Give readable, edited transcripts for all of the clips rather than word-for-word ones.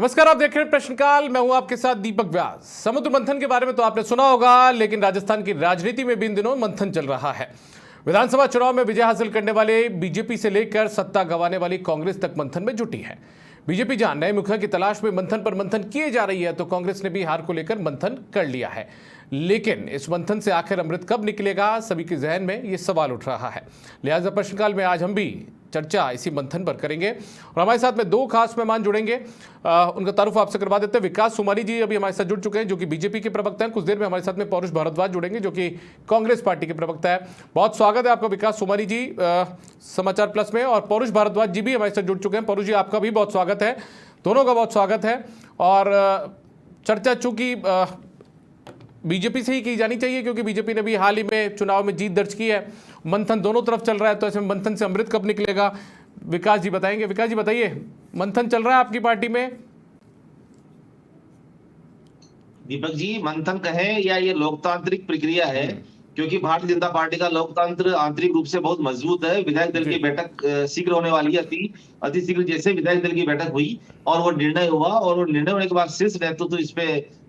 नमस्कार, आप देख रहे हैं प्रश्नकाल। मैं हूं आपके साथ दीपक व्यास। समुद्र मंथन के बारे में तो आपने सुना होगा, लेकिन राजस्थान की राजनीति में भी इन दिनों मंथन चल रहा है। विधानसभा चुनाव में विजय हासिल करने वाले बीजेपी से लेकर सत्ता गंवाने वाली कांग्रेस तक मंथन में जुटी है। बीजेपी जहां नए मुखिया की तलाश में मंथन पर मंथन किए जा रही है, तो कांग्रेस ने भी हार को लेकर मंथन कर लिया है। लेकिन इस मंथन से आखिर अमृत कब निकलेगा, सभी के जहन में ये सवाल उठ रहा है। लिहाजा प्रश्नकाल में आज हम भी चर्चा इसी मंथन पर करेंगे और हमारे साथ में दो खास मेहमान जुड़ेंगे। उनका तारुफ आपसे करवा देते हैं। विकास सोमानी जी अभी हमारे साथ जुड़ चुके हैं, जो कि बीजेपी के प्रवक्ता हैं। कुछ देर में हमारे साथ में पौरुष भारद्वाज जुड़ेंगे, जो कि कांग्रेस पार्टी के प्रवक्ता है। बहुत स्वागत है आपका विकास सोमानी जी समाचार प्लस में, और पौरुष भारद्वाज जी भी हमारे साथ जुड़ चुके हैं। पौरुष जी, आपका भी बहुत स्वागत है, दोनों का बहुत स्वागत है। और चर्चा चूंकि बीजेपी से ही की जानी चाहिए, क्योंकि बीजेपी ने भी हाल ही में चुनाव में जीत दर्ज की है। मंथन दोनों तरफ चल रहा है, तो ऐसे में मंथन से अमृत कब निकलेगा, विकास जी बताएंगे। विकास जी बताइए, मंथन चल रहा है आपकी पार्टी में? दीपक जी, मंथन कहें या ये लोकतांत्रिक प्रक्रिया है, क्योंकि भारतीय जनता पार्टी का लोकतंत्र आंतरिक रूप से बहुत मजबूत है। विधायक दल की बैठक शीघ्र होने वाली है। अति शीघ्र जैसे विधायक दल की बैठक हुई और वो निर्णय हुआ, और वो निर्णय होने के बाद शीर्ष नेतृत्व इस पे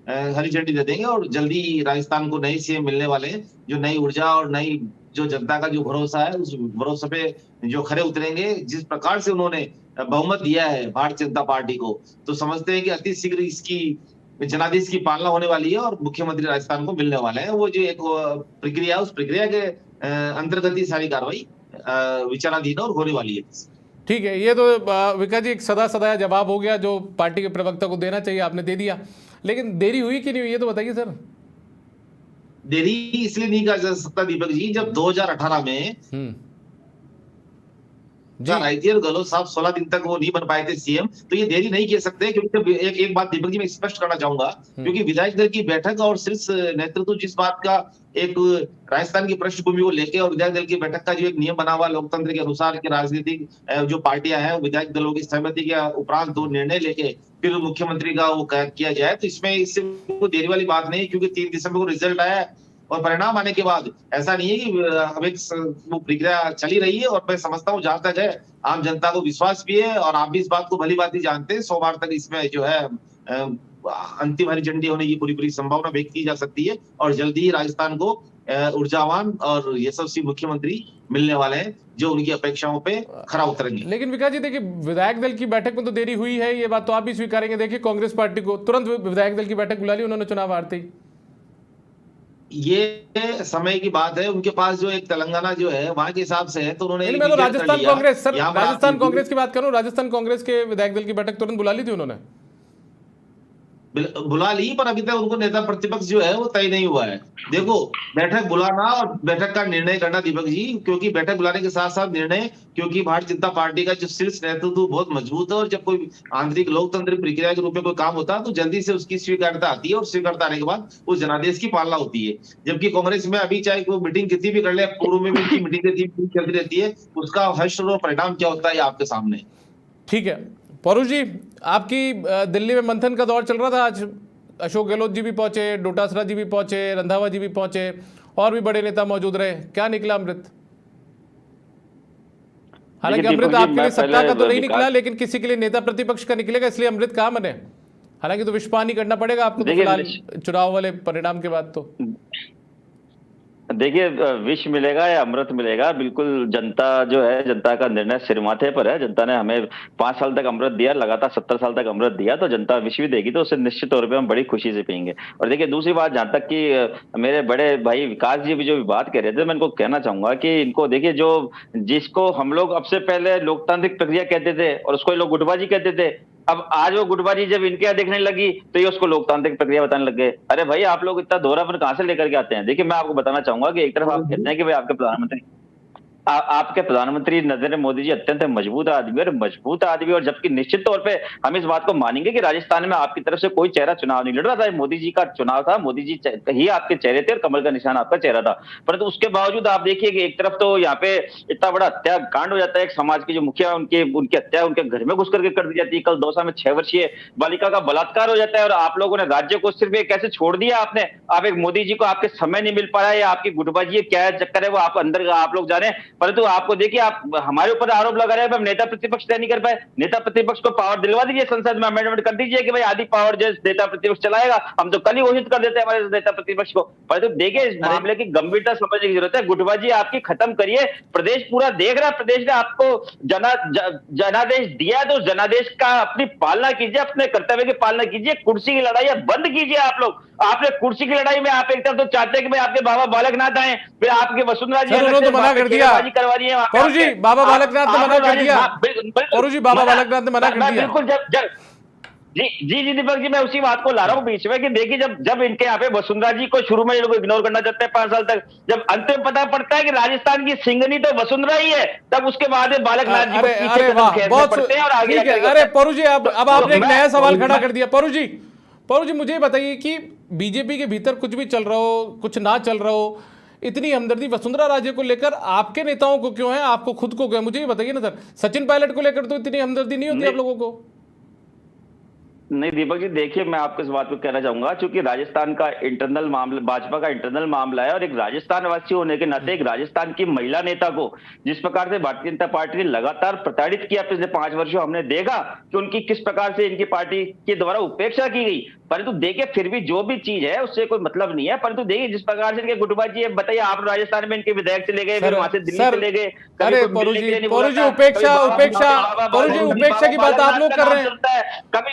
हरी झंडी दे देंगे, और जल्दी राजस्थान को नई सीएम मिलने वाले हैं, जो नई ऊर्जा और नई जो जनता का जो भरोसा है, उस भरोसे पे जो खरे उतरेंगे। जिस प्रकार से उन्होंने बहुमत दिया है भारतीय जनता पार्टी को, तो समझते हैं कि अति शीघ्र इसकी जनादेश की पालना होने वाली है और मुख्यमंत्री राजस्थान को मिलने वाले हैं। वो जो एक प्रक्रिया, उस प्रक्रिया के अंतर्गत ही सारी कार्रवाई विचाराधीन और होने वाली है। ठीक है, ये तो विकास जी एक सदा सदाया जवाब हो गया, जो पार्टी के प्रवक्ता को देना चाहिए आपने दे दिया। लेकिन देरी हुई कि नहीं हुई, ये तो बताइए सर। देरी इसलिए नहीं कहा जा सकता दीपक जी, जब 2018 में आई थी और गहलोत साहब 16 दिन तक वो नहीं बन पाए थे सीएम, तो ये देरी नहीं कह सकते। क्योंकि एक बात दीपक जी मैं स्पष्ट करना चाहूंगा, क्योंकि विधायक दल की बैठक और शीर्ष नेतृत्व जिस बात का एक राजस्थान की पृष्ठभूमि को लेके, और विधायक दल की बैठक का जो एक नियम बना हुआ लोकतंत्र के अनुसार कि राजनीतिक जो पार्टियां हैं विधायक दलों की सहमति के उपरांत दो निर्णय लेके फिर मुख्यमंत्री का वो किया जाए, तो इसमें इससे देरी वाली बात नहीं। क्योंकि 3 दिसंबर को रिजल्ट आया और परिणाम आने के बाद ऐसा नहीं है कि अब एक वो प्रक्रिया चली रही है। और मैं समझता हूँ जहां तक है आम जनता को विश्वास भी है, और आप भी इस बात को भली भांति जानते हैं, सोमवार तक इसमें जो है अंतिम हरी झंडी होने की पूरी संभावना व्यक्त की जा सकती है, और जल्दी ही राजस्थान को ऊर्जावान और यशस्वी मुख्यमंत्री मिलने वाले हैं, जो उनकी अपेक्षाओं पे खरा उतरेंगे। लेकिन विकास जी देखिए, विधायक दल की बैठक में तो देरी हुई है, ये बात तो आप भी स्वीकारेंगे। देखिए, कांग्रेस पार्टी को तुरंत विधायक दल की बैठक बुला ली उन्होंने चुनाव हारते ही। ये समय की बात है, उनके पास जो एक तेलंगाना जो है वहां के हिसाब से है, तो उन्होंने मैं तो राजस्थान कांग्रेस, सर राजस्थान कांग्रेस की बात करूं, राजस्थान कांग्रेस के विधायक दल की बैठक तुरंत बुला ली थी उन्होंने। बुला ली, पर अभी तक उनको नेता प्रतिपक्ष जो है वो तय नहीं हुआ है। देखो, बैठक बुलाना और बैठक का निर्णय करना दीपक जी, क्योंकि बैठक बुलाने के साथ साथ निर्णय, क्योंकि भारतीय जनता पार्टी का जो शीर्ष नेतृत्व बहुत मजबूत है, और जब कोई आंतरिक लोकतांत्रिक प्रक्रिया के रूप में कोई काम होता है तो जल्दी से उसकी स्वीकार्यता आती है, और स्वीकार्यता आने के बाद उस जनादेश की पालना होती है। जबकि कांग्रेस में अभी चाहे कोई मीटिंग कितनी भी कर ले, पूर्व में भी उनकी मीटिंग चलती रहती है, उसका हश्र और परिणाम क्या होता है आपके सामने। ठीक है पौरुष जी, आपकी दिल्ली में मंथन का दौर चल रहा था। आज अशोक गहलोत जी भी पहुंचे, डोटासरा जी भी पहुंचे, रंधावा जी भी पहुंचे, और भी बड़े नेता मौजूद रहे। क्या निकला अमृत? हालांकि अमृत आपके लिए सत्ता का तो नहीं निकला, लेकिन किसी के लिए नेता प्रतिपक्ष का निकलेगा, इसलिए अमृत कहाँ बने। हालांकि तो विषपान करना पड़ेगा आपको तो फिलहाल चुनाव वाले परिणाम के बाद। तो देखिए, विष मिलेगा या अमृत मिलेगा, बिल्कुल जनता जो है, जनता का निर्णय सिर माथे पर है। जनता ने हमें 5 साल तक अमृत दिया, लगातार 70 साल तक अमृत दिया, तो जनता विष भी देगी, तो उसे निश्चित तौर पे हम बड़ी खुशी से पियेंगे। और देखिए, दूसरी बात, जहां तक कि मेरे बड़े भाई विकास जी भी जो भी बात कह रहे थे, मैं इनको कहना चाहूंगा कि इनको देखिए, जो जिसको हम लोग अब से पहले लोकतांत्रिक प्रक्रिया कहते थे और उसको लोग गुटबाजी कहते थे, अब आज वो गुटबाजी जब इनके यहाँ देखने लगी तो ये उसको लोकतांत्रिक प्रक्रिया बताने लग गए। अरे भाई, आप लोग इतना दोहरापन कहां से लेकर के आते हैं? देखिए, मैं आपको बताना चाहूंगा कि एक तरफ आप कहते हैं कि भाई आपके प्रधानमंत्री आपके प्रधानमंत्री नरेंद्र मोदी जी अत्यंत मजबूत आदमी, और जबकि निश्चित तौर पे हम इस बात को मानेंगे कि राजस्थान में आपकी तरफ से कोई चेहरा चुनाव नहीं लड़ रहा था। मोदी जी का चुनाव था, मोदी जी ही आपके चेहरे थे और कमल का निशान आपका चेहरा था। परंतु उसके बावजूद आप देखिए कि एक तरफ तो यहाँ पे इतना बड़ा हत्याकांड हो जाता है, एक समाज के जो मुखिया उनकी हत्या उनके घर में घुस करके कर दी जाती है। कल दौसा में 6 वर्षीय बालिका का बलात्कार हो जाता है, और आप लोगों ने राज्य को सिर्फ एक कैसे छोड़ दिया आपने। आप एक मोदी जी को आपके समय नहीं मिल पा रहा है, या आपकी गुटबाजी क्या चक्कर है वो आप अंदर आप लोग जाने। परंतु आपको देखिए, आप हमारे ऊपर आरोप लगा रहे हैं हम नेता प्रतिपक्ष तय नहीं कर पाए। नेता प्रतिपक्ष को पावर दिलवा दीजिए, संसद में अमेंडमेंट कर दीजिए कि भाई आधी पावर जो नेता प्रतिपक्ष चलाएगा, हम तो कल ही घोषित कर देते हैं हमारे नेता प्रतिपक्ष को। परंतु देखिए, इस मामले की गंभीरता समझने की जरूरत है। गुटबाजी आपकी खत्म करिए, प्रदेश पूरा देख रहा है, प्रदेश ने आपको जनादेश दिया, तो जनादेश का अपनी पालना कीजिए, अपने कर्तव्य की पालना कीजिए। कुर्सी की लड़ाई बंद कीजिए आप लोग। आपने कुर्सी की लड़ाई में आप एक तरफ तो चाहते हैं कि भाई आपके बाबा बालकनाथ आए, फिर आपके वसुंधरा जी उन्होंने तो मना कर दिया करवा रही है। परू जी, बाबा बालकनाथ ने मना कर दिया। परू जी, बाबा बालकनाथ ने मना कर दिया। बिल्कुल, जी दीपक जी, मैं उसी बात को ला रहा हूँ बीच में कि देखिए, जब इनके यहाँ पे वसुंधरा जी को शुरू में ये लोग इग्नोर करना चाहते हैं 5 साल तक, जब अंत में पता पड़ता है कि राजस्थान की सिंगनी तो वसुंधरा ही है, तब उसके बाद बालकनाथ जी को पीछे कदम फेरने पड़ते हैं और आगे ठीक है। अरे परू जी, अब आपने एक नया सवाल खड़ा कर दिया। परू जी मुझे बताइए कि बीजेपी के भीतर कुछ भी चल रहा हो, कुछ ना चल रहा हो, इतनी हमदर्दी वसुंधरा राजे को लेकर आपके नेताओं को क्यों है, आपको खुद को क्यों है? मुझे ये बताइए ना सर। सचिन पायलट को लेकर तो इतनी हमदर्दी नहीं होती आप लोगों को? नहीं दीपक जी, देखिए, मैं आपको इस बात को कहना चाहूंगा, क्योंकि राजस्थान का इंटरनल मामला, भाजपा का इंटरनल मामला है, और एक राजस्थान वासी होने के नाते एक राजस्थान की महिला नेता को जिस प्रकार से भारतीय जनता पार्टी ने लगातार प्रताड़ित किया पिछले 5 वर्षों, हमने देखा कि उनकी किस प्रकार से इनकी पार्टी के द्वारा उपेक्षा की गई। परंतु देखिए, फिर भी जो भी चीज है उससे कोई मतलब नहीं है। परंतु देखिए, जिस प्रकार से इनके गुटबाजी, बताइए, आप राजस्थान में इनके विधायक चले गए, फिर वहां से दिल्ली चले गए। अरे परू जी, उपेक्षा की बात आप लोग कर रहे हैं।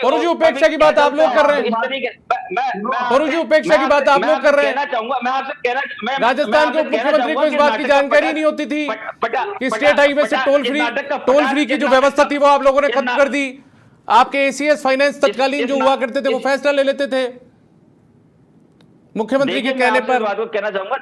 परू जी, उपेक्षा की बात आप लोग कर रहे हैं। परू जी, उपेक्षा की बात आप लोग कर रहे हैं। कहना चाहूंगा, मैं आपसे कहना, राजस्थान के उप मुख्यमंत्री को इस बात की जानकारी नहीं होती थी कि स्टेट हाईवे से टोल फ्री की जो व्यवस्था थी वो आप लोगों ने खत्म कर दी। आपके एसीएस फाइनेंस तत्कालीन जो हुआ करते थे वो फैसला ले लेते थे मुख्यमंत्री के कहने पर। बात को कहना चाहूंगा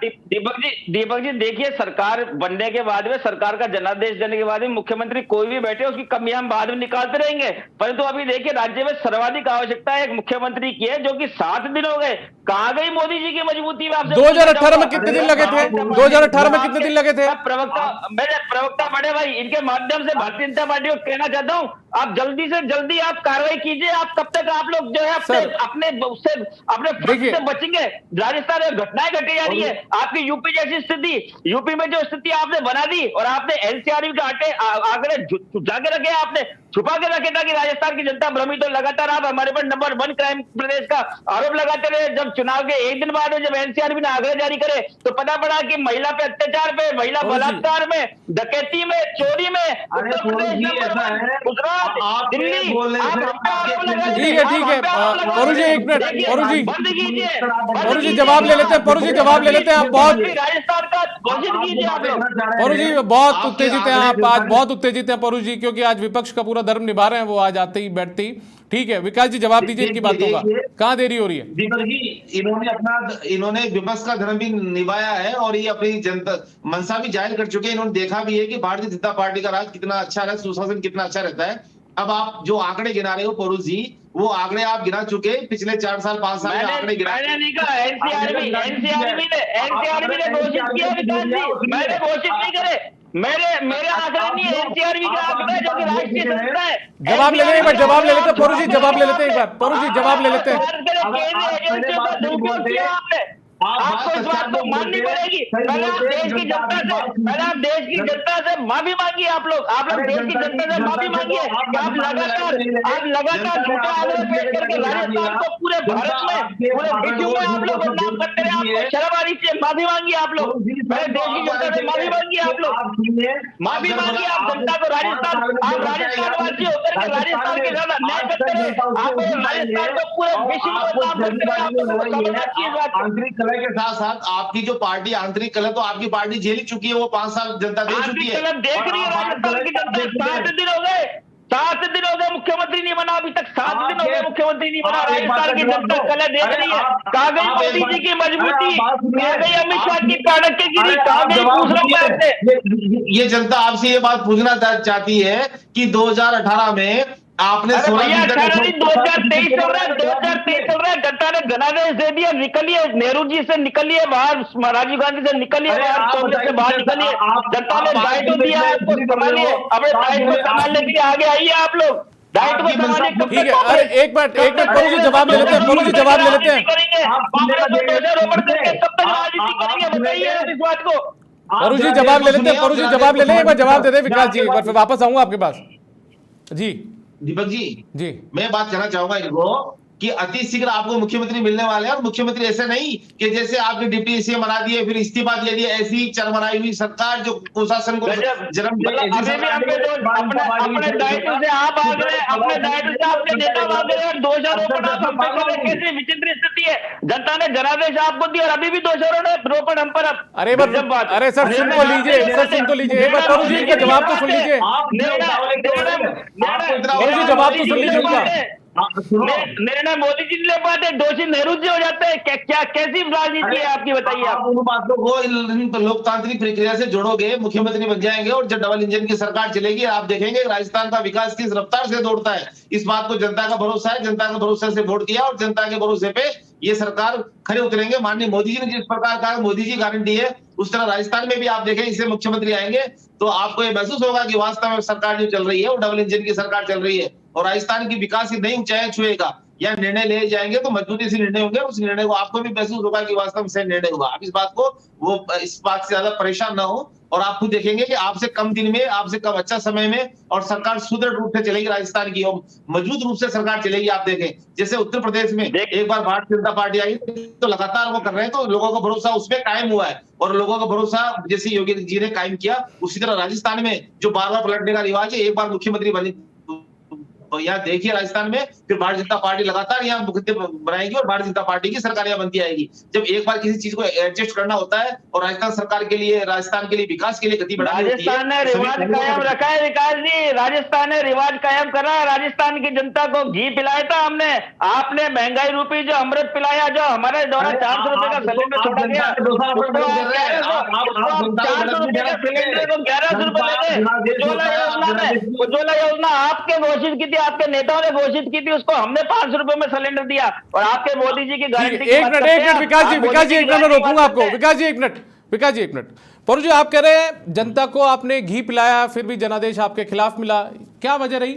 दीपक जी, देखिए, सरकार बनने के बाद में, सरकार का जनादेश देने के बाद में मुख्यमंत्री कोई भी बैठे उसकी कमियां हम बाद में निकालते रहेंगे। परंतु अभी देखिए, राज्य में सर्वाधिक आवश्यकता एक मुख्यमंत्री की है, जो कि 7 दिन हो गए। कहां गई मोदी जी की मजबूती? 2018 में कितने दिन लगे थे? 2018 में कितने दिन लगे थे? मेरे प्रवक्ता बड़े भाई, इनके माध्यम से भारतीय जनता पार्टी को कहना चाहता हूं, आप जल्दी से जल्दी आप कार्रवाई कीजिए। आप कब तक आप लोग जो है अपने से बचेंगे? राजस्थान में घटनाएं घटी जा रही है, आपकी यूपी जैसी स्थिति, यूपी में जो स्थिति आपने बना दी, और आपने एनसीआरबी के आंकड़े छुपा के रखे, आपने छुपा के रखे ताकि राजस्थान की जनता भ्रमित हो। लगातार आप हमारे पर नंबर 1 क्राइम प्रदेश का आरोप लगाते रहे। जब चुनाव के एक दिन बाद जब एनसीआरबी ने आंकड़े जारी करे तो पता पड़ा कि महिला पे अत्याचार पे, महिला बलात्कार में, डकैती में, चोरी में उत्तर प्रदेश, गुजरात, दिल्ली, ठीक है। परू जी, एक मिनट। बंद कीजिए, परू जी जवाब ले लेते हैं। परू जी जवाब ले लेते हैं। आप बहुत राजस्थान का घोषित कीजिए आप लोग। परू जी बहुत उत्तेजित हैं आप, आज बहुत उत्तेजित हैं परू जी, क्योंकि आज विपक्ष का पूरा धर्म निभा रहे हैं वो, आज आते ही बैठते ही। ठीक है विकास जी, जवाब दीजिए इनकी बातों का। कहाँ देरी हो रही है? दीपक जी, इन्होंने विपक्ष का धर्म भी निभाया है और ये अपनी जनता मंशा भी जाहिर कर चुके हैं। इन्होंने देखा भी है कि भारतीय जनता पार्टी का राज कितना अच्छा है, सुशासन कितना अच्छा रहता है। अब आप जो आंकड़े गिना रहे हो परू जी, वो आंकड़े आप गिना चुके पिछले 4 साल 5 साल के आंकड़े गिना। मैंने नहीं कहा, एनसीआरबी ने घोषित किया विकास जी, मैंने घोषित नहीं करे। मेरे आंकड़े नहीं है, एनसीआरबी का आंकड़ा जो कि राष्ट्रीय संस्था है। जवाब ले लें, एक बार जवाब ले लेते हैं परू जी, जवाब ले लेते हैं एक बार। परू जी जवाब ले लेते हैं। आपको इस बात को माननी पड़ेगी। पहले आप देश की जनता से माफी मांगिए। आप लोग देश की जनता से माफी मांगिए। आप लगातार झूठा आंकड़े पेश करके राजस्थान को पूरे भारत में, पूरे विश्व में आप लोग बदनाम करते हैं। आपको शर्म आनी चाहिए। माफी मांगिए आप लोग, पहले देश की जनता से माफी मांगिए। आप लोग माफी मांगिए। आप जनता को आप राजस्थान वासी होकर के राजस्थान के साथ अन्याय करते हैं। आप राजस्थान को पूरे विश्व में बदनाम करते हैं। आपको समझना चाहिए बात। आंतरिक कलह के साथ साथ आपकी जो पार्टी आंतरिक कलह, तो आपकी पार्टी झेल चुकी है, वो 5 साल जनता दे चुकी है। देख रही है राजस्थान की जनता। 7 दिन हो गए, 7 दिन हो गए मुख्यमंत्री नहीं बना अभी तक। 7 दिन हो गए मुख्यमंत्री नहीं बना। राजस्थान की जनता कलह देख रही है। कहाँ गई मोदी जी की मजबूती? कहाँ गई अमित शाह की ताड़क की गिरी? कहाँ गई? पूछ रहा हूं आपसे। ये जनता आपसे ये बात पूछना चाहती है कि 2018 में आपने 2023 चल रहा है, 2023 चल रहा है। जनता ने जनादेश दे दिया, निकलिए नेहरू जी से, निकलिए बाहर, राजीव गांधी से निकलिए बाहर, कांग्रेस से बाहर निकलिए। जनता ने दायित्व दिया है, आपको संभालिए, अपने दायित्व को संभालने के लिए आगे आइए आप लोग। दायित्व को संभालिए। ठीक है, अरे एक मिनट परू जी जवाब ले लेते हैं। परू जी जवाब ले लेते हैं। कांग्रेस को 2000 ऊपर करके कब तक राजनीति करेंगे? बताइए इस बात को। परू जी जवाब ले लेते हैं, परू जी जवाब ले लें, एक बार जवाब दे दें विकास जी, एक बार फिर वापस आऊंगा आपके पास। जी दीपक जी जी मैं बात कहना चाहूंगा इनको कि अति शीघ्र आपको मुख्यमंत्री मिलने वाले हैं, और मुख्यमंत्री ऐसे नहीं कि जैसे आपने डिप्टी सीएम बना दिए फिर इस्तीफा दे दिया, ऐसी चरमराई हुई सरकार जो कुशासन को जन्म दे, मतलब ऐसी अभी भी सरकार आपके ने अपने दायित्व से आप भाग रहे हैं, अपने दायित्व से आपके नेता भाग रहे हैं और दोषारोपण आप हम पे कर रहे हैं। कैसी विचित्र स्थिति है। जनता ने जनादेश आपको दिया और अभी भी दोषारोपण हम पर। अरे बात, अरे सर सुन तो लीजिए, सर सुन तो लीजिए, एक बार परू जी इनका जवाब तो सुन लीजिए, परू जी जवाब तो सुन लीजिए उनका। निर्णय मोदी जी ले पाते, दोषी नेहरू जी हो जाते हैं। क्या कैसी राजनीति है आपकी, बताइए आप। उन बातों को इन लोकतांत्रिक प्रक्रिया से जोड़ोगे, मुख्यमंत्री बन जाएंगे और जब डबल इंजन की सरकार चलेगी आप देखेंगे राजस्थान का विकास किस रफ्तार से दौड़ता है। इस बात को जनता का भरोसा है, जनता का भरोसा से वोट दिया और जनता के भरोसे पे ये सरकार खड़े उतरेंगे। माननीय मोदी जी ने जिस प्रकार कहा मोदी जी गारंटी है, उस तरह राजस्थान में भी आप देखें इससे मुख्यमंत्री आएंगे तो आपको ये महसूस होगा कि वास्तव में सरकार जो चल रही है वो डबल इंजन की सरकार चल रही है और राजस्थान की विकास की नई ऊंचाई छुएगा। या निर्णय ले जाएंगे तो मजबूती से निर्णय होंगे, उस निर्णय को आपको भी महसूस होगा कि वास्तव में सही निर्णय हुआ। आप इस बात से ज्यादा परेशान ना हो और आप खुद देखेंगे कि आपसे कम दिन में, आपसे कम अच्छा समय में और सरकार सुदृढ़ रूप से चलेगी राजस्थान की और मजबूत रूप से सरकार चलेगी। आप देखें जैसे उत्तर प्रदेश में एक बार भारतीय जनता पार्टी आई तो लगातार वो कर रहे हैं तो लोगों का भरोसा उसमें कायम हुआ है और लोगों का भरोसा जैसे योगी जी ने कायम किया उसी तरह राजस्थान में जो बार बार पलटने का रिवाज है, एक बार मुख्यमंत्री बनी तो यहाँ देखिए राजस्थान में फिर भारतीय जनता पार्टी लगातार यहाँ मुख्यमंत्री बनाएगी और भारतीय जनता पार्टी की सरकार यहाँ बनती आएगी। जब एक बार किसी चीज को एडजस्ट करना होता है और राजस्थान सरकार के लिए, राजस्थान के लिए विकास के लिए गति बढ़ानी होती है। राजस्थान ने रिवाज कायम रखा है विकास जी, राजस्थान ने रिवाज कायम करा है। राजस्थान की जनता को घी पिलाया था हमने, आपने महंगाई रूपी जो अमृत पिलाया, जो हमारे द्वारा 400 रुपए का सिलेंडर छोड़ा गया, 400 रुपए का सिलेंडर को 1100 रुपए ले गए। उज्ज्वला योजना आपके घोषित की थी, आपके नेताओं ने घोषित की थी, उसको हमने 500 रुपए में सिलेंडर दिया और आपके मोदी जी की गारंटी। एक मिनट विकास जी एक मिनट रोकूंगा आपको। विकास जी एक मिनट परू जी, आप कह रहे हैं जनता को आपने घी पिलाया फिर भी जनादेश आपके खिलाफ मिला, क्या वजह रही?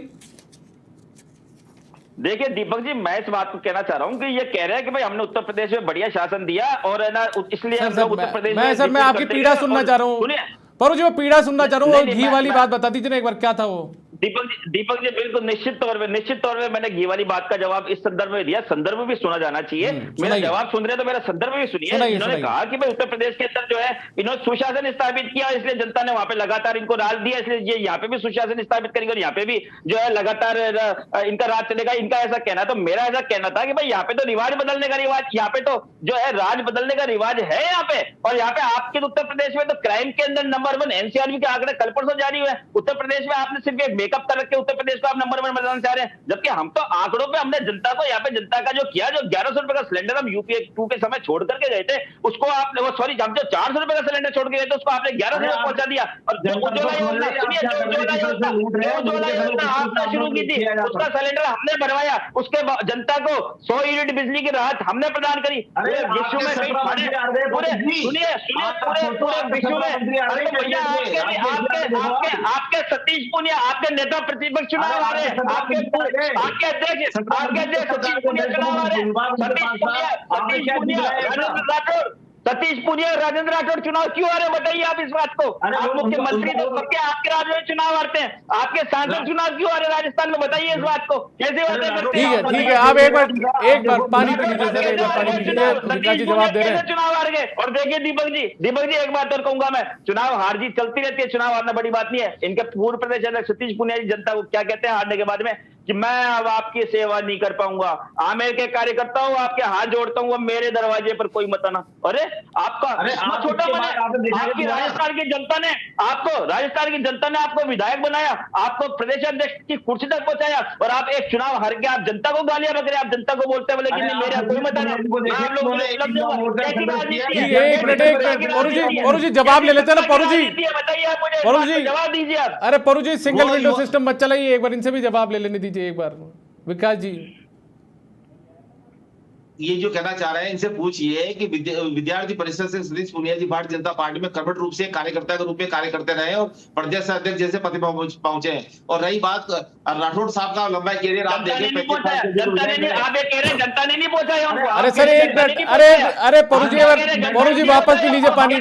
देखिए दीपक जी, मैं इस बात को कहना चाह रहा हूं कि ये कह रहे हैं कि भाई हमने उत्तर प्रदेश में बढ़िया शासन दिया और है ना इसलिए हम लोग उत्तर प्रदेश में। मैं आपकी पीड़ा सुनना चाह रहा हूँ परू जी, मैं पीड़ा सुनना चाह रहा हूँ, घी वाली बात बता दीजिए ना एक बार, क्या था वो? दीपक जी बिल्कुल निश्चित तौर पे मैंने घी वाली बात का जवाब इस संदर्भ में दिया। संदर्भ भी सुना जाना चाहिए। मेरा जवाब सुन रहे तो मेरा संदर्भ भी सुनिए। इन्होंने कहा कि भाई उत्तर प्रदेश के अंदर जो है इन्होंने सुशासन स्थापित किया, इसलिए जनता ने वहां पे लगातार इनको राज दिया, इसलिए ये यहाँ पे भी सुशासन स्थापित करेंगे और यहाँ पे भी जो है लगातार इनका राज चलेगा, इनका ऐसा कहना। तो मेरा ऐसा कहना था कि भाई यहाँ पे तो रिवाज बदलने का रिवाज, यहाँ पे तो जो है राज बदलने का रिवाज है यहाँ पे। और यहाँ पे आपके उत्तर प्रदेश में तो क्राइम के अंदर नंबर 1 एनसीआरबी के आंकड़े कल परसों जारी हुए। उत्तर प्रदेश में आपने सिर्फ एक मेकअप कर रखे उत्तर प्रदेश को आप नंबर 1 बनाना चाह रहे हैं, जबकि हम तो आंकड़ों पे हमने जनता को यहाँ पे जनता का जो किया, जो 1100 रुपए का सिलेंडर हम यूपीए 2 के समय छोड़ करके गए थे उसको आपने हम जो 400 रुपए का सिलेंडर छोड़ के गए थे उसको आपने 1100 रुपए पहुंचा दिया। और उज्ज्वला योजना आपने शुरू की थी उसका सिलेंडर हमने भरवाया, उसके जनता को 100 यूनिट बिजली की राहत हमने प्रदान करी। विश्व में पूरे विश्व में आपके सतीश पूनिया, आपके नेता प्रतिपक्ष चुनाव आ रहे हैं, आपके अध्यक्ष सतीश पूनिया चुनाव आ रहे हैं। सतीश पूनिया और राजेंद्र राठौड़ चुनाव क्यों आ रहे हैं बताइए आप इस बात को। आप मुख्यमंत्री तो सबके आपके राज्य में चुनाव आते हैं, आपके सांसद चुनाव क्यों आ रहे हैं राजस्थान में, बताइए इस बात को। कैसे बातें करते हैं? ठीक है आप एक बार पानी पी लीजिए सर, एक बार पानी पी लीजिए, विकास जी जवाब दे रहे हैं। चुनाव हार गए। और देखिए दीपक जी एक बात और कहूंगा मैं, चुनाव हार जीत चलती रहती है, चुनाव हारना बड़ी बात नहीं है। इनके पूर्व प्रदेश अध्यक्ष सतीश पूनिया जी जनता को क्या कहते हैं हारने के बाद में कि मैं अब आपकी सेवा नहीं कर पाऊंगा, आमेर के कार्यकर्ता हूं, आपके हाथ जोड़ता हूं, मेरे दरवाजे पर कोई मत आना। अरे आपका छोटा बना, आपकी राजस्थान की जनता ने आपको विधायक बनाया, आपको प्रदेश अध्यक्ष की कुर्सी तक पहुंचाया और आप एक चुनाव हार के आप जनता को गालियां बक रहे, आप जनता को बोलते बोले कि मेरा कोई मत आना। परू जी जवाब ले लेते हैं ना। परू जी बताइए आप मुझे जवाब दीजिए आप। अरे परू जी सिंगल विंडो सिस्टम मत चलाइए, एक बार इनसे भी जवाब ले लेने दीजिए एक बार विकास जी। ये जो कहना चाह रहे हैं इनसे पूछिए कि विद्यार्थी परिषद से सतीश पूनिया जी भारतीय जनता पार्टी में कर्मठ रूप से कार्यकर्ता के रूप में कार्य करते रहे और प्रदेश अध्यक्ष जैसे पद पर पहुंचे हैं। और रही बात राठौड़ साहब का लंबा कैरियर आप देखें, जनता ने नहीं पहुंचा। अरे सर एक मिनट, अरे परू जी वापस पी लीजिए पानी,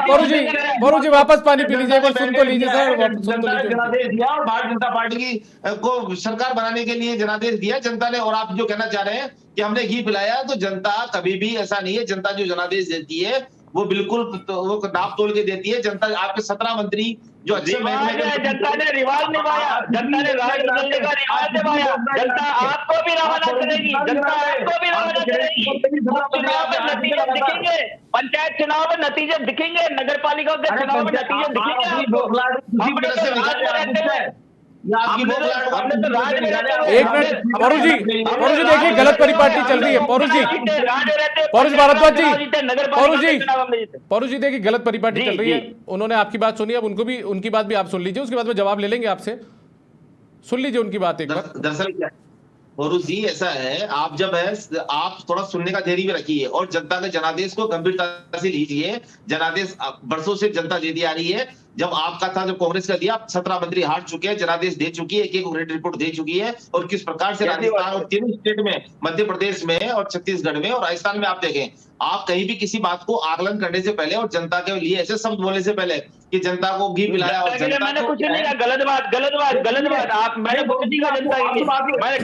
परू जी वापस पानी पी लीजिए, एक बार सुन तो लीजिए सर, सुन तो लीजिए। जनादेश दिया और भारतीय जनता पार्टी की को सरकार बनाने के लिए जनादेश दिया जनता ने। और आप जो कहना चाह रहे हैं कि हमने घी पिलाया, तो जनता कभी भी ऐसा नहीं है। जनता जो जनादेश देती है वो बिल्कुल वो नाप तोल के देती है। जनता आपके 17 मंत्री जो अच्छे जनता ने रिवाज निभाया, जनता ने राज बदलने का रिवाज निभाया। जनता आपको भी रवाना करेगी, जनता आपको भी रवाना करेगी। चुनाव में नतीजे दिखेंगे, पंचायत चुनाव में नतीजे दिखेंगे, नगर पालिका के चुनाव में नतीजे दिखेंगे। एक मिनट परू जी देखिए गलत परिपाटी चल रही है। परू जी भारद्वाज जी, परू जी देखिए गलत परिपाटी चल रही है। उन्होंने आपकी बात सुनी, अब उनकी बात भी आप सुन लीजिए, उसके बाद में जवाब ले लेंगे आपसे। सुन लीजिए उनकी बात एक बार। दरअसल क्या परू जी ऐसा है, आप जब है आप थोड़ा सुनने का धैर्य भी रखिए और जनता के जनादेश को गंभीरता से लीजिए। जनादेश बरसों से जनता देती आ रही है। जब आपका था, जब कांग्रेस का दिया, 17 मंत्री हार चुके हैं, जनादेश दे चुकी है, एक ऑडिट रिपोर्ट दे चुकी है। और किस प्रकार से राजस्थान और 3 स्टेट में, मध्य प्रदेश में और छत्तीसगढ़ में और राजस्थान में, आप देखें, आप कहीं भी किसी बात को आकलन करने से पहले और जनता के लिए ऐसे शब्द बोलने से पहले कि जनता को घी पिलाया और जनता मैंने कुछ नहीं कहा। गलत बात आप, मैंने कुछ नहीं कहा जनता के लिए। मैंने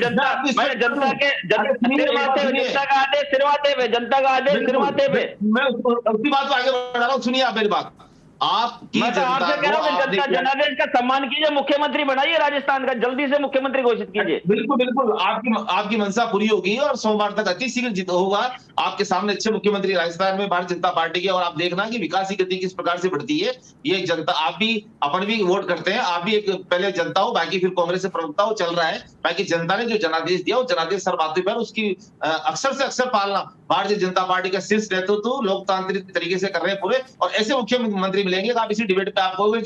जनता के जनता का आदेश सिरवाते हुए, जनता का आदेश सिरवाते हुए मैं उसी बात को आगे बढ़ा रहा हूँ। सुनिए आप मेरी बात। आपकी मैं तो आपसे कह रहा हूँ जनता जनादेश का सम्मान कीजिए, मुख्यमंत्री बनाइए राजस्थान का, जल्दी से मुख्यमंत्री घोषित कीजिए। बिल्कुल आपकी मंशा पूरी होगी और सोमवार तक अति शीघ्र जीत होगा आपके सामने अच्छे मुख्यमंत्री राजस्थान में भारतीय जनता पार्टी के। और आप देखना कि विकास की गति किस प्रकार से बढ़ती है। ये जनता, आप भी अपन भी वोट करते हैं, आप भी एक पहले जनता हो, बाकी फिर कांग्रेस से प्रवक्ता हो, चल रहा है। बाकी जनता ने जो जनादेश दिया, वो जनादेश सर बातों पर उसकी अक्सर से अक्सर पालना भारतीय जनता पार्टी का शीर्ष नेतृत्व लोकतांत्रिक तरीके से कर रहे हैं पूरे। और ऐसे मुख्यमंत्री मिलेंगे आप इसी डिबेट पे आपको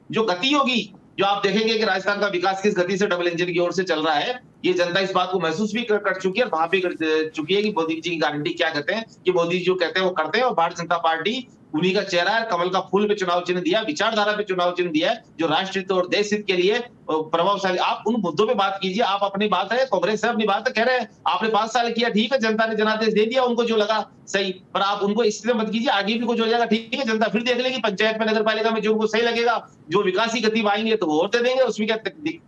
जो गति होगी, जो आप देखेंगे कि राजस्थान का विकास किस गति से डबल इंजन की ओर से चल रहा है। ये जनता इस बात को महसूस भी कर चुकी है और वहां भी कर चुकी है कि मोदी जी की गारंटी क्या कहते हैं, कि मोदी जी जो कहते हैं वो करते हैं। और भारतीय जनता पार्टी उन्हीं का चेहरा है। कमल का फूल पे चुनाव चिन्ह दिया, विचारधारा पे चुनाव चिन्ह दिया है, जो राष्ट्र हित और देश हित के लिए प्रभावशाली। आप उन मुद्दों पे बात कीजिए। आप अपनी बात है, कांग्रेस है अपनी बात है, कह रहे हैं आपने 5 साल किया, ठीक है, जनता ने जनादेश दे दिया उनको जो लगा सही, पर आप उनको इस तरह मत कीजिए। आगे भी कुछ हो जाएगा, ठीक है, जनता फिर देख लेगी पंचायत में, नगर पालिका में जो उनको सही लगेगा, जो विकास की गति आएंगे तो वो और दे देंगे। उसमें क्या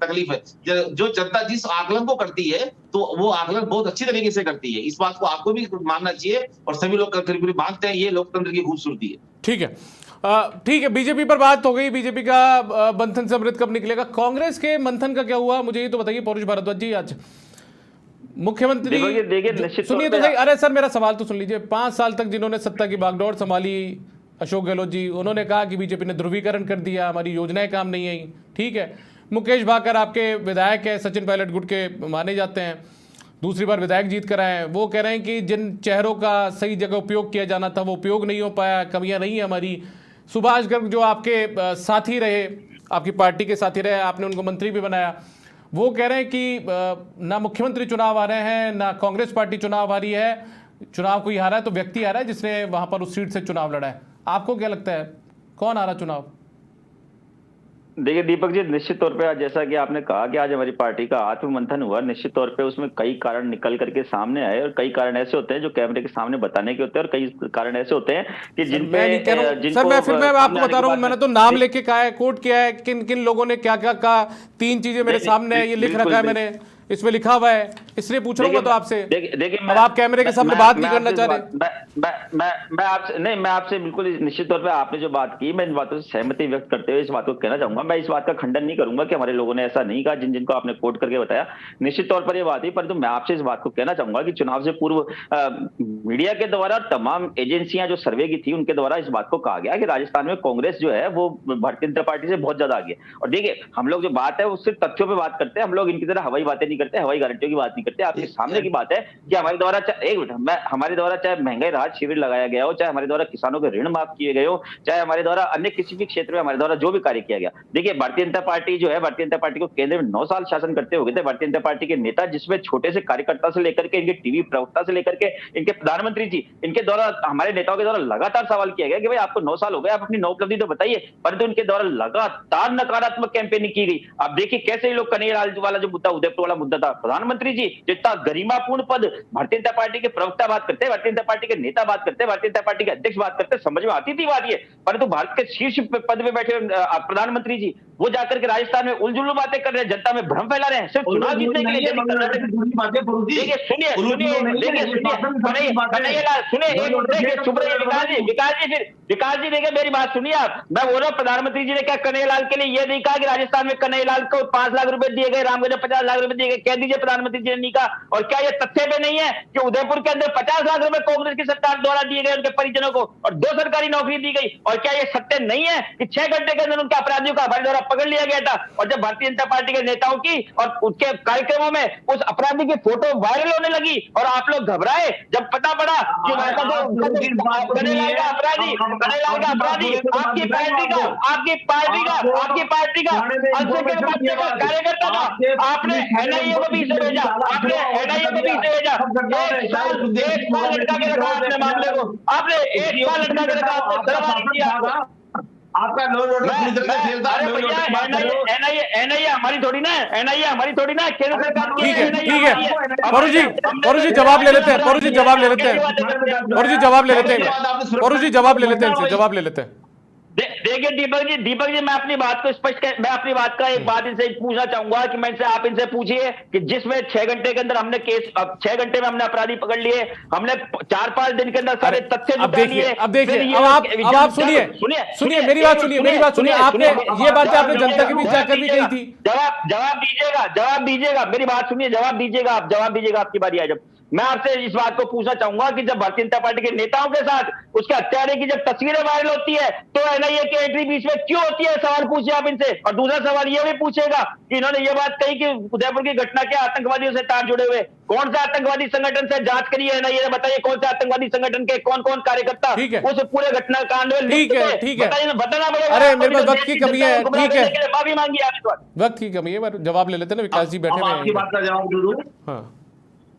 तकलीफ है? जो जनता जिस आकलन को करती है तो वो आकलन बहुत अच्छी तरीके से करती है। इस बात को आपको भी मानना चाहिए और सभी लोग करीब मानते हैं। ये लोकतंत्र की खूबसूरती है। ठीक है, ठीक है। बीजेपी पर बात हो गई, बीजेपी का मंथन से अमृत कब निकलेगा? कांग्रेस के मंथन का क्या हुआ, मुझे ये तो बताइए पौरुष भारद्वाज जी। आज मुख्यमंत्री सुनिए तो सही, अरे सर मेरा सवाल तो सुन लीजिए। 5 साल तक जिन्होंने सत्ता की बागडोर संभाली, अशोक गहलोत जी, उन्होंने कहा कि बीजेपी ने ध्रुवीकरण कर दिया, हमारी योजनाएं काम नहीं आई, ठीक है। मुकेश भाकर आपके विधायक है, सचिन पायलट गुट के माने जाते हैं, दूसरी बार विधायक जीत कर आए हैं। वो कह रहे हैं कि जिन चेहरों का सही जगह उपयोग किया जाना था वो उपयोग नहीं हो पाया, कमियां नहीं है हमारी। सुभाष गर्ग जो आपके साथी रहे, आपकी पार्टी के साथी रहे, आपने उनको मंत्री भी बनाया, वो कह रहे हैं कि ना मुख्यमंत्री चुनाव आ रहे हैं, ना कांग्रेस पार्टी चुनाव आ रही है। चुनाव कोई हारा है तो व्यक्ति आ रहा है जिसने वहां पर उस सीट से चुनाव लड़ा है। आपको क्या लगता है कौन आ रहा चुनाव? देखिए दीपक जी, निश्चित तौर पे आज जैसा कि आपने कहा कि आज हमारी पार्टी का आत्ममंथन हुआ, निश्चित तौर पे उसमें कई कारण निकल करके सामने आए और कई कारण ऐसे होते हैं जो कैमरे के सामने बताने के होते हैं और कई कारण ऐसे होते हैं कि जिन पे सर मैं आपको बता रहा हूँ, मैंने तो नाम लेके कहा है, कोट किया है, किन किन लोगों ने क्या क्या कहा। 3 चीजें मेरे सामने है, ये लिख रखा है मैंने, इसमें लिखा हुआ है, इसलिए पूछ रहा हूँ तो आपसे। देखिए अब आप कैमरे के सामने बात नहीं करना चाह रहे। मैं आपसे बिल्कुल निश्चित तौर पे आपने जो बात की, मैं इन बातों से सहमति व्यक्त करते हुए इस बात को कहना चाहूंगा। मैं इस बात का खंडन नहीं करूंगा कि हमारे लोगों ने ऐसा नहीं कहा, जिन जिनको आपने कोट करके बताया, निश्चित तौर पर ये बात है। परंतु मैं आपसे इस बात को कहना चाहूंगा कि चुनाव से पूर्व मीडिया के द्वारा, तमाम एजेंसियां जो सर्वे की थी उनके द्वारा इस बात को कहा गया कि राजस्थान में कांग्रेस जो है वो भारतीय जनता पार्टी से बहुत ज्यादा आगे। और देखिए हम लोग जो बात है वो सिर्फ तथ्यों पर बात करते हैं, हम लोग इनकी तरह हवाई बातें नहीं करते, हवाई गारंटियों की बात नहीं करते। आपके सामने की बात है कि हमारे द्वारा हमारे द्वारा चाहे महंगाई राहत शिविर लगाया गया हो, चाहे हमारे द्वारा किसानों के ऋण माफ किए गए हो, चाहे हमारे द्वारा अन्य किसी भी क्षेत्र में हमारे द्वारा जो भी कार्य किया गया। देखिए, भारतीय जनता पार्टी जो है, भारतीय जनता पार्टी को केंद्र में 9 साल शासन करते हो गए थे। भारतीय जनता पार्टी के नेता, जिसमें छोटे से कार्यकर्ता से लेकर के इनके टीवी प्रवक्ता से लेकर के इनके प्रधानमंत्री जी, इनके द्वारा हमारे नेताओं के द्वारा लगातार सवाल किया गया कि भाई आपको 9 साल हो गए, आप अपनी 9 उपलब्धि तो बताइए, परंतु इनके द्वारा लगातार नकारात्मक कैंपेनिंग की गई। आप देखिए कैसे ये लोग कन्हैयालाल वाला जो मुद्दा, उदयपुर वाला मुद्दा था, प्रधानमंत्री जी जितना गरिमापूर्ण पद भारतीय जनता पार्टी के प्रवक्ता बात करते हैं, भारतीय जनता पार्टी के नेता बात करते हैं, भारतीय जनता पार्टी के अध्यक्ष बात करते हैं, समझ में आती थी बात ये, परंतु भारत के शीर्ष पद में बैठे प्रधानमंत्री जी वो जाकर के राजस्थान में उलझुलू बातें कर रहे हैं, जनता में भ्रम फैला रहे हैं, सिर्फ चुनाव जीतने के लिए। देखिए सुनिए विकास जी देखिए मेरी बात सुनिए आप। मैं बोल रहा हूँ प्रधानमंत्री जी ने क्या कन्हैयालाल के लिए ये नहीं कहा कि राजस्थान में कन्हैयालाल को 5 लाख रुपए दिए गए, रामगढ़ में 50 लाख रुपए दिए गए, कह दीजिए प्रधानमंत्री जी ने नहीं कहा। और क्या ये तथ्य पे नहीं है कि उदयपुर के अंदर 50 लाख रुपए कांग्रेस की सरकार द्वारा दिए गए उनके परिजनों को और 2 सरकारी नौकरी दी गई? और क्या ये सत्य नहीं है कि 6 घंटे के अंदर उनके अपराधियों का हमारे द्वारा पकड़ लिया गया था? और जब भारतीय जनता पार्टी के नेताओं की और उनके कार्यक्रमों में उस अपराधी की फोटो वायरल होने लगी और आप लोग घबराए जब पता पड़ा कि कन्हैयालाल का अपराधी आपकी पार्टी का अंशों के बच्चे का कार्यकर्ता था। आपने एनआईए को भी भेजा, एक साल लटका के रखा आपने मामले को, आपने 1 साल लटका के रखा, आपने सर्वनाश किया। आपका लो पूरी तरह से खेलता है। एनआईए हमारी थोड़ी ना, एनआईए हमारी थोड़ी ना, केंद्र सरकार की। ठीक है पौरू जी जवाब ले लेते हैं, पौरू जी जवाब ले लेते हैं, पौरू जी जवाब ले लेते हैं, पौरू जी जवाब ले लेते हैं, इनसे जवाब ले लेते हैं। देखिए दीपक जी मैं अपनी बात को मैं अपनी बात का एक बात इनसे पूछना चाहूंगा कि मैं इनसे आप इनसे पूछिए कि जिसमें 6 घंटे के अंदर हमने केस, 6 घंटे में हमने अपराधी पकड़ लिए, हमने 4-5 दिन के अंदर सारे तथ्य जुटा लिए। अब देखिए अब आप सुनिए मेरी बात सुनिए, आपने ये बातें आपने जनता के बीच जाकर भी कही थी। जवाब दीजिएगा मेरी बात सुनिए, जवाब दीजिएगा आपकी बारी आए। जब मैं आपसे इस बात को पूछना चाहूंगा कि जब भारतीय जनता पार्टी के नेताओं के साथ उसके हत्यारे की जब तस्वीरें वायरल होती है तो एनआईए की एंट्री बीच में क्यों होती है? सवाल पूछिए आप इनसे। और दूसरा सवाल ये भी पूछेगा कि इन्होंने ये बात कही कि उदयपुर की घटना के आतंकवादियों से तार जुड़े हुए, कौन सा आतंकवादी संगठन से जांच करी है एनआईए ने? बताइए कौन से आतंकवादी संगठन के कौन कार्यकर्ता उस पूरे घटना कांड में? ठीक है बताना पड़ेगा। अरे मेरे पास वक्त की कमी है, ठीक है माफी मांगी आप इस बात, वक्त की कमी है, जवाब ले लेते हैं ना, विकास जी बैठे हुए हैं। आपकी बात का जवाब दे दूं। हाँ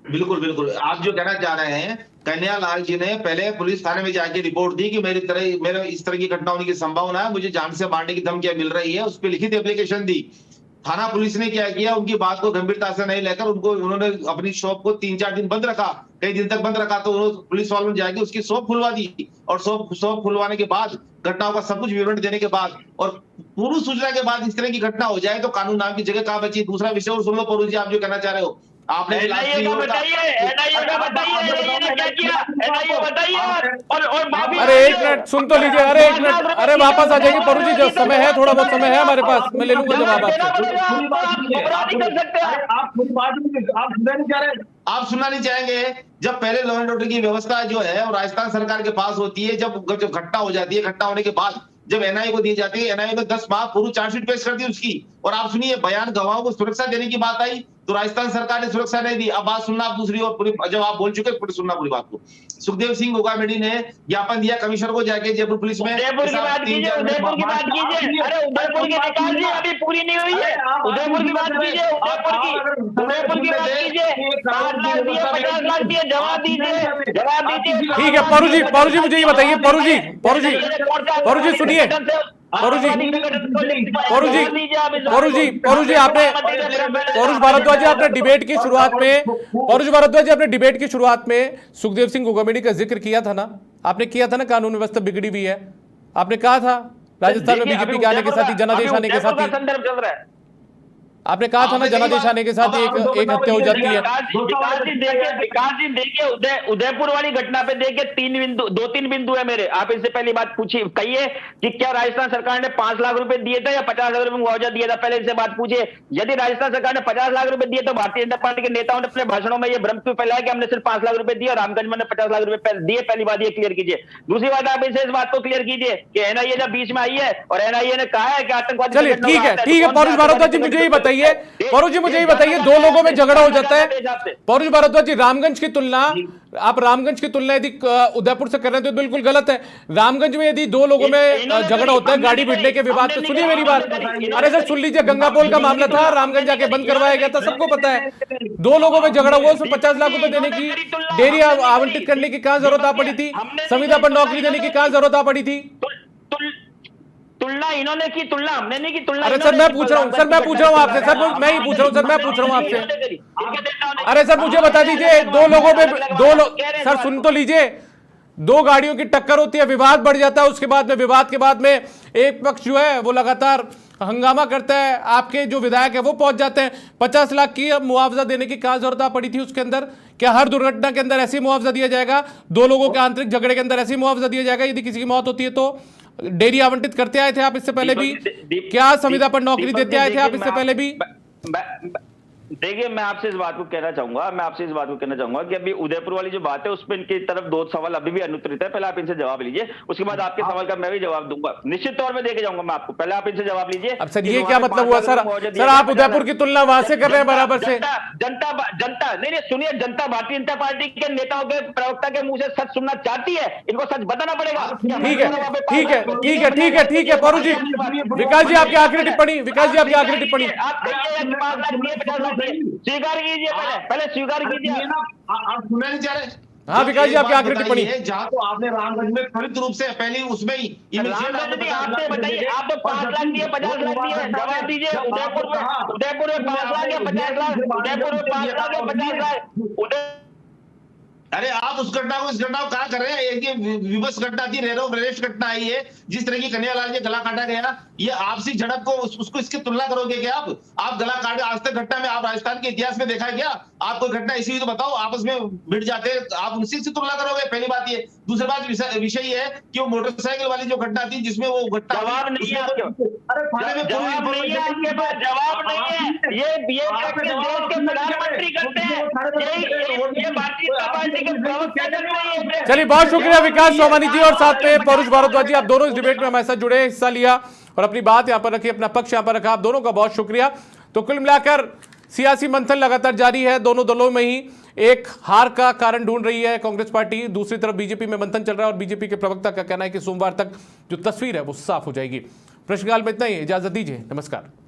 बिल्कुल आप जो कहना चाह रहे हैं, कन्हैयालाल जी ने पहले पुलिस थाने में जाके रिपोर्ट दी कि मेरे इस तरह की घटना होने की संभावना है, मुझे जान से मारने की धमकियां मिल रही है, उस पर लिखित एप्लीकेशन दी। थाना पुलिस ने क्या किया, उनकी बात को गंभीरता से नहीं लेकर उन्होंने अपनी शॉप को 3-4 दिन बंद रखा, कई दिन तक बंद रखा। तो पुलिस वालों ने जाके उसकी शॉप खुलवा दी और शॉप खुलवाने के बाद घटनाओं का सब कुछ विवरण देने के बाद और पूर्व सूचना के बाद इस तरह की घटना हो जाए तो कानून नाम की जगह कहां बची? दूसरा विषय और सुन लो पौरू जी, आप जो कहना चाह रहे हो, आपने एनआईए का बताइए ने क्या किया? एनआईए बताइए। और अरे 1 मिनट सुन तो लीजिए, अरे 1 मिनट, अरे वापस आ जाएगी पौरू जी, जो समय है थोड़ा बहुत समय है हमारे पास, मैं ले लूंगा जवाब आपसे। आप सुनना नहीं चाहेंगे? जब पहले लॉ एंड ऑर्डर की व्यवस्था जो है और राजस्थान सरकार के पास होती है, जब घटना हो जाती है, घटना होने के बाद जब एनआईए को दी जाती है, एनआईए में 10 माह पूर्व चार्जशीट पेश करती है उसकी। और आप सुनिए, बयान गवाहों को सुरक्षा देने की बात आई तो राजस्थान सरकार ने सुरक्षा नहीं दी। अब बात सुनना आप दूसरी, और पूरी जब आप बोल चुके पूरी सुनना पूरी बात को। सुखदेव सिंह गोगामेडी ने ज्ञापन दिया कमिश्नर को जाके जयपुर पुलिस में। उदयपुर की बात कीजिए। अरे उदयपुर की विकास जी अभी पूरी नहीं हुई है। उदयपुर की बात कीजिए, उदयपुर की बात कीजिए। 5 लाख दिए, 50 लाख दिए, जवाब दीजिए। ठीक है पौरू जी मुझे ये बताइए, पौरू जी सुनिए, पौरू भारद्वाज जी आपने डिबेट की शुरुआत में सुखदेव सिंह गोगामेडी का जिक्र किया था ना, आपने किया था ना, कानून व्यवस्था बिगड़ी हुई है, आपने कहा था राजस्थान में बीजेपी के आने के साथ ही, जनादेश आने के साथ ही, संदर्भ चल रहा है। आपने कहा था ना जनादेश आने के साथ एक हत्या हो जाती है। विकास जी देखिए उदयपुर वाली घटना पे देखिए 2-3 बिंदु है मेरे। आप इनसे पहली बात पूछिए, कहिए कि क्या राजस्थान सरकार ने 5 लाख रुपए दिए थे या 50 लाख रुपए मुआवजा दिया था? पहले इनसे बात पूछिए। यदि राजस्थान सरकार ने 50 लाख रुपए दिए तो भारतीय जनता पार्टी के नेताओं ने अपने भाषणों में ये भ्रम क्यों फैलाया कि हमने सिर्फ 5 लाख रुपए दिए और रामगंज में 50 लाख रुपए दिए? पहली बात ये क्लियर कीजिए। दूसरी बात आप इनसे इस बात को क्लियर कीजिए कि एनआईए जब बीच में आई है और एनआईए ने कहा है कि आतंकवादी। चलिए ठीक है पौरू भारद्वाज जी मुझे ये बताइए, बताइए पौरुष जी, मुझे ये बताइए, दो लोगों में झगड़ा हो जाता है। पौरुष भारद्वाज जी, रामगंज की तुलना, आप रामगंज की तुलना यदि उदयपुर से कर रहे हैं तो बिल्कुल गलत है। रामगंज में यदि दो लोगों में झगड़ा होता है, गाड़ी भिड़ने के विवाद, तो सुनिए मेरी बात, अरे सर सुन लीजिए, गंगापोल का मामला था, रामगंज जाके बंद करवाया गया था, सबको पता है। दो लोगों में झगड़ा हुआ, उसमें 50 लाख रुपए देने की, डेयरी आवंटित करने की कहां जरूरत आ पड़ी थी, संविदा पर नौकरी देने की कहां जरूरत आ पड़ी थी? तुलना इन्होंने की, तुलना हमने नहीं की। तुलना अरे सर मैं पूछ रहा हूँ, सर मैं पूछ रहा हूँ आपसे, सर मैं ही पूछ रहा हूँ, सर मैं पूछ रहा हूँ आपसे। अरे सर मुझे बता दीजिए, दो लोगों में सर सुन तो लीजिए, दो गाड़ियों की टक्कर होती है, विवाद बढ़ जाता है, उसके बाद में विवाद के बाद में एक पक्ष जो है वो लगातार हंगामा करता है, आपके जो विधायक है वो पहुंच जाते हैं। 50 लाख की मुआवजा देने की क्या जरूरत पड़ी थी उसके अंदर? क्या हर दुर्घटना के अंदर ऐसी मुआवजा दिया जाएगा? दो लोगों के आंतरिक झगड़े के अंदर ऐसी मुआवजा दिया जाएगा? यदि किसी की मौत होती है तो डेयरी आवंटित करते आए थे आप इससे पहले भी? क्या संविदा पर नौकरी देते आए थे आप इससे पहले भी? देखिए, मैं आपसे इस बात को कहना चाहूंगा कि अभी उदयपुर वाली जो बात है उसमें इनकी तरफ दो सवाल अभी भी अनुत्तरित है। पहले आप इनसे जवाब लीजिए, उसके बाद आपके सवाल का मैं भी जवाब दूंगा, निश्चित तौर पे देके जाऊंगा मैं आपको। पहले आप इनसे जवाब लीजिए। अब सर ये क्या मतलब हुआ सर आप उदयपुर की तुलना वहां से कर रहे हैं बराबर से? जनता नहीं, सुनिए, जनता भारतीय जनता पार्टी के नेताओं के प्रवक्ता के मुंह से सच सुनना चाहती है, इनको सच बताना पड़ेगा। ठीक है पौरुष जी, विकास जी आपकी आखिरी टिप्पणी, आप कहिए 5 लाख दिए, 50 लाख स्वीकार कीजिए, पहले स्वीकार कीजिए। आप सुनना नहीं चाह रहे? हाँ विकास जी आपकी आखिरी टिप्पणी। जहां तो आपने रामगंज में त्वरित रूप से पहले उसमें ही आपसे बताइए, आप तो 5 लाख दिए, 50 लाख दिए, जवाब दीजिए। उदयपुर में 5 लाख या 50 लाख, उदयपुर में 5 लाख या 50 लाख। अरे आप उस घटना को इस घटना को कहा कर रहे हैं? एक ये विवश घटना थी, रेरेश घटना आई है, जिस तरह की कन्हैयालाल के गला काटा गया, ये आपसी झड़प को उसको इसकी तुलना करोगे क्या आप गला काटे? आज तक घटना में आप राजस्थान के इतिहास में देखा है क्या? आप कोई घटना ऐसी हुई तो बताओ, आपस में भिड़ जाते हैं, आप उनसे तुलना करोगे? पहली बात ये। दूसरी बात विषय ये है कि वो मोटरसाइकिल वाली जो घटना थी, जिसमें वो घटना, जवाब नहीं है आपके पास, जवाब नहीं है। ये देश के प्रधानमंत्री करते हैं, ये भारतीय जनता पार्टी के प्रवक्ता करते हैं। चलिए बहुत शुक्रिया विकास सोमानी जी और साथ में पौरुष भारद्वाज जी, आप दोनों इस डिबेट में हमारे साथ जुड़े, हिस्सा लिया और अपनी बात यहां पर रखी, अपना पक्ष यहां पर रखा। आप दोनों का बहुत शुक्रिया। तो कुल मिलाकर सियासी मंथन लगातार जारी है, दोनों दलों में ही एक हार का कारण ढूंढ रही है कांग्रेस पार्टी, दूसरी तरफ बीजेपी में मंथन चल रहा है और बीजेपी के प्रवक्ता का कहना है कि सोमवार तक जो तस्वीर है वो साफ हो जाएगी। प्रश्नकाल में इतना ही, इजाजत दीजिए, नमस्कार।